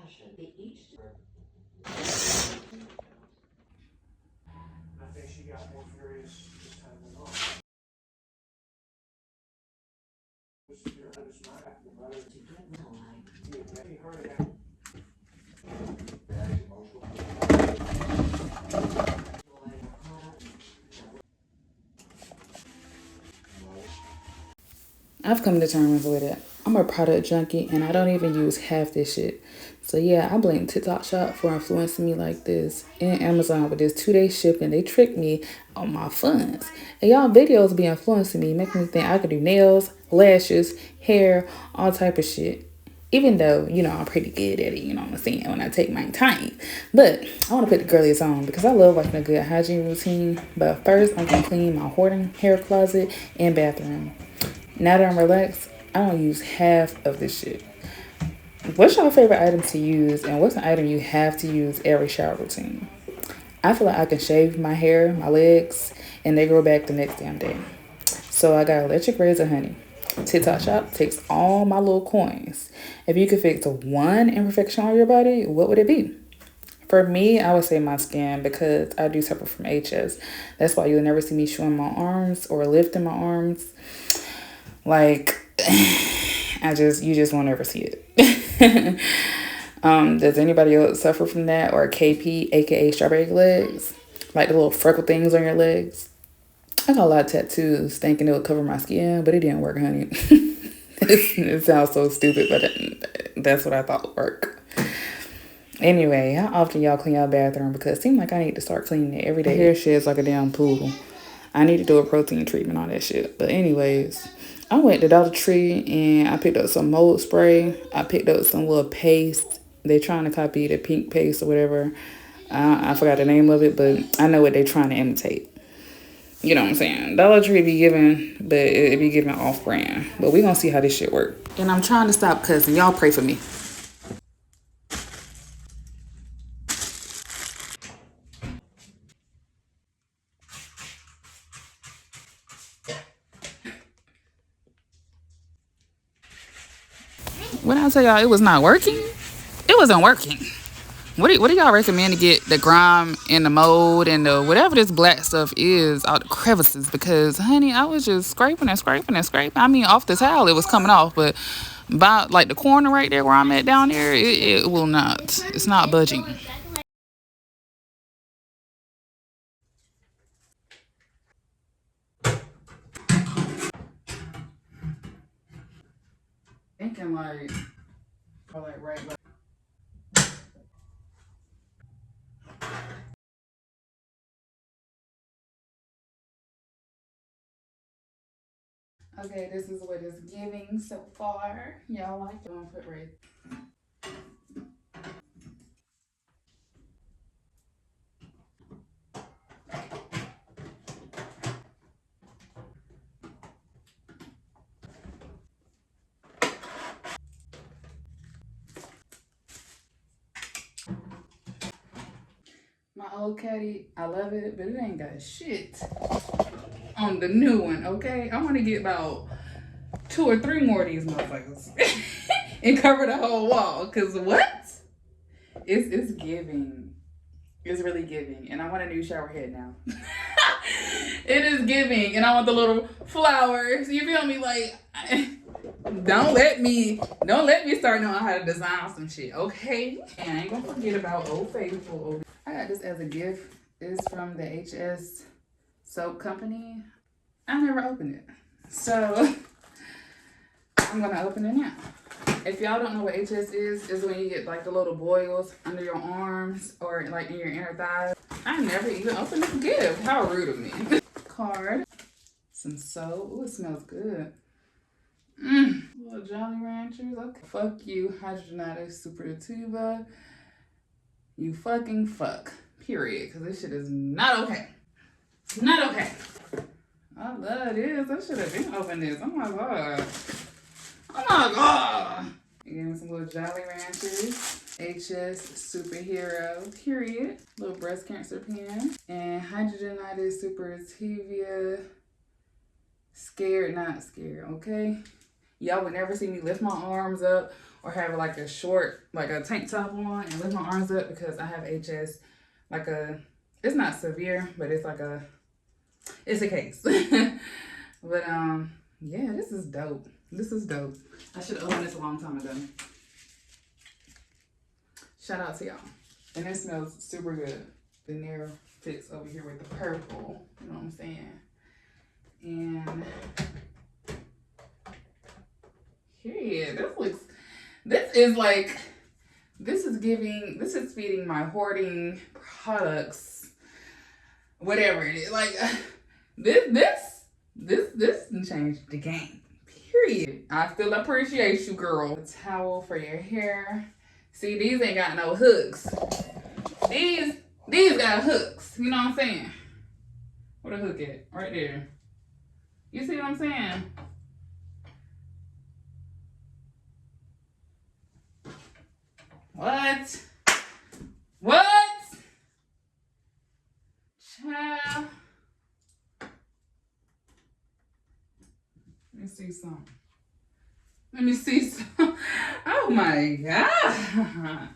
I think she got more furious as time went on. I've come to terms with it. I'm a product junkie and I don't even use half this shit. So yeah, I blame TikTok Shop for influencing me like this, and Amazon with this 2-day shipping. They tricked me on my funds. And y'all videos be influencing me, making me think I could do nails, lashes, hair, all type of shit. Even though, I'm pretty good at it, you know what I'm saying, when I take my time. But I want to put the girlies on because I love watching a good hygiene routine. But first, I'm going to clean my hoarding hair closet and bathroom. Now that I'm relaxed, I don't use half of this shit. What's your favorite item to use, and what's an item you have to use every shower routine? I feel like I can shave my hair, my legs, and they grow back the next damn day. So I got electric razor honey. TikTok Shop takes all my little coins. If you could fix one imperfection on your body, what would it be? For me, I would say my skin because I do suffer from HS. That's why you'll never see me showing my arms or lifting my arms. Like, you just won't ever see it. Does anybody else suffer from that, or KP, aka strawberry legs? Like the little freckle things on your legs? I got a lot of tattoos thinking it would cover my skin, but it didn't work, honey. It sounds so stupid, but that's what I thought would work. Anyway, how often y'all clean your bathroom? Because it seems like I need to start cleaning it every day. My hair sheds like a damn pool. I need to do a protein treatment on that shit. But anyways, I went to Dollar Tree and I picked up some mold spray. I picked up some little paste. They're trying to copy the pink paste or whatever. I forgot the name of it, but I know what they're trying to imitate. You know what I'm saying? Dollar Tree be giving, but it be giving off brand. But we gonna see how this shit work. And I'm trying to stop cussing. Y'all pray for me. When I tell y'all it was not working, it wasn't working. What do y'all recommend to get the grime and the mold and the whatever this black stuff is out the crevices? Because honey, I was just scraping and scraping and scraping. I mean, off the towel it was coming off, but by like the corner right there where I'm at down there, it will not. It's not budging. Thinking like, or like right. Okay, this is what it's giving so far. Y'all like it? I'm gonna put right. My old Caddy, I love it, but it ain't got shit on the new one, okay? I want to get about 2 or 3 more of these motherfuckers and cover the whole wall. Cause what? It's giving. It's really giving, and I want a new shower head now. It is giving, and I want the little flowers. You feel me? Like, don't let me start knowing how to design some shit, okay? And I ain't gonna forget about Old Faithful. I got this as a gift. It's from the HS soap company. I never opened it, so I'm gonna open it now. If y'all don't know what HS is when you get like the little boils under your arms or like in your inner thighs. I never even opened this gift. How rude of me. Card. Some soap. Ooh, it smells good. Little Jolly Ranchers. Okay. Fuck you, hydrogenatic supertuba. You fucking fuck. Period. Because this shit is not okay. Not okay. I love this. I should have been opened this. Oh my god. Oh my god. Again, some little Jolly Ranchers. HS Superhero, period. Little breast cancer pen. And hydrogenitis supertivia. Scared, not scared, okay? Y'all would never see me lift my arms up or have like a short, like a tank top on and lift my arms up because I have HS, like it's not severe, but it's like it's a case. But yeah, this is dope. This is dope. I should have opened this a long time ago. Shout out to y'all. And it smells super good. The nail fits over here with the purple. You know what I'm saying? And period. This is feeding my hoarding products. Whatever it is. Like this changed the game. Period. I still appreciate you, girl. A towel for your hair. See, these ain't got no hooks. These got hooks. You know what I'm saying? Where the hook at? Right there. You see what I'm saying? What? Child. Let me see some. Oh my gosh.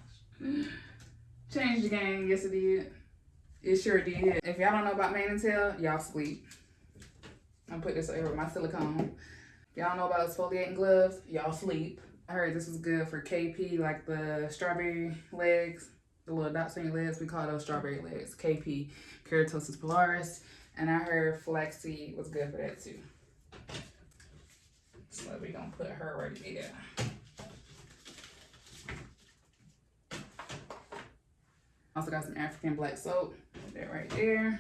Changed the game. Yes, it did. It sure did. If y'all don't know about Mone't, y'all sleep. I'll put this over with my silicone. If y'all know about exfoliating gloves, y'all sleep. I heard this was good for KP, like the strawberry legs, the little dots on your legs. We call those strawberry legs. KP, keratosis pilaris. And I heard flaxseed was good for that too. So we're gonna put her right there. Also got some African black soap, put that right there.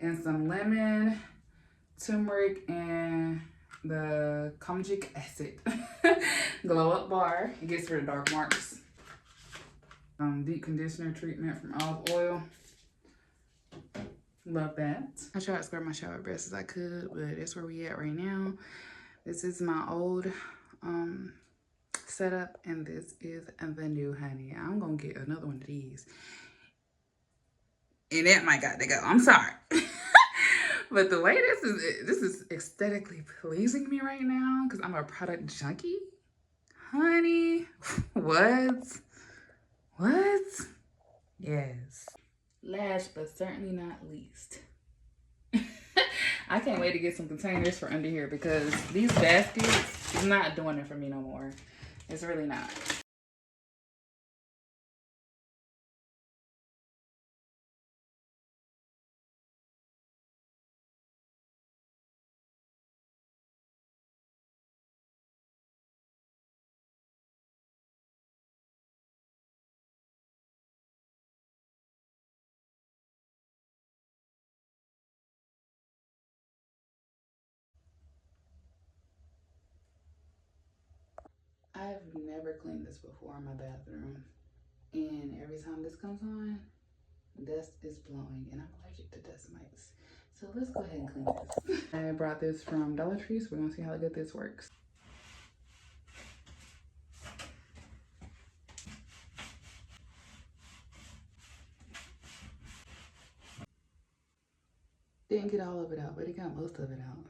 And some lemon, turmeric, and the kojic acid. Glow up bar. It gets rid of dark marks. Deep conditioner treatment from olive oil. Love that. I tried to scrub my shower as best as I could, but that's where we at right now. This is my old setup, and this is the new, honey. I'm gonna get another one of these. And that might got to go. I'm sorry. But the way this is aesthetically pleasing me right now because I'm a product junkie. Honey, what? Yes. Last but certainly not least. I can't wait to get some containers for under here because these baskets is not doing it for me no more. It's really not. I've never cleaned this before in my bathroom. And every time this comes on, dust is blowing, and I'm allergic to dust mites. So let's go ahead and clean this. I brought this from Dollar Tree, so we're gonna see how good this works. Didn't get all of it out, but it got most of it out.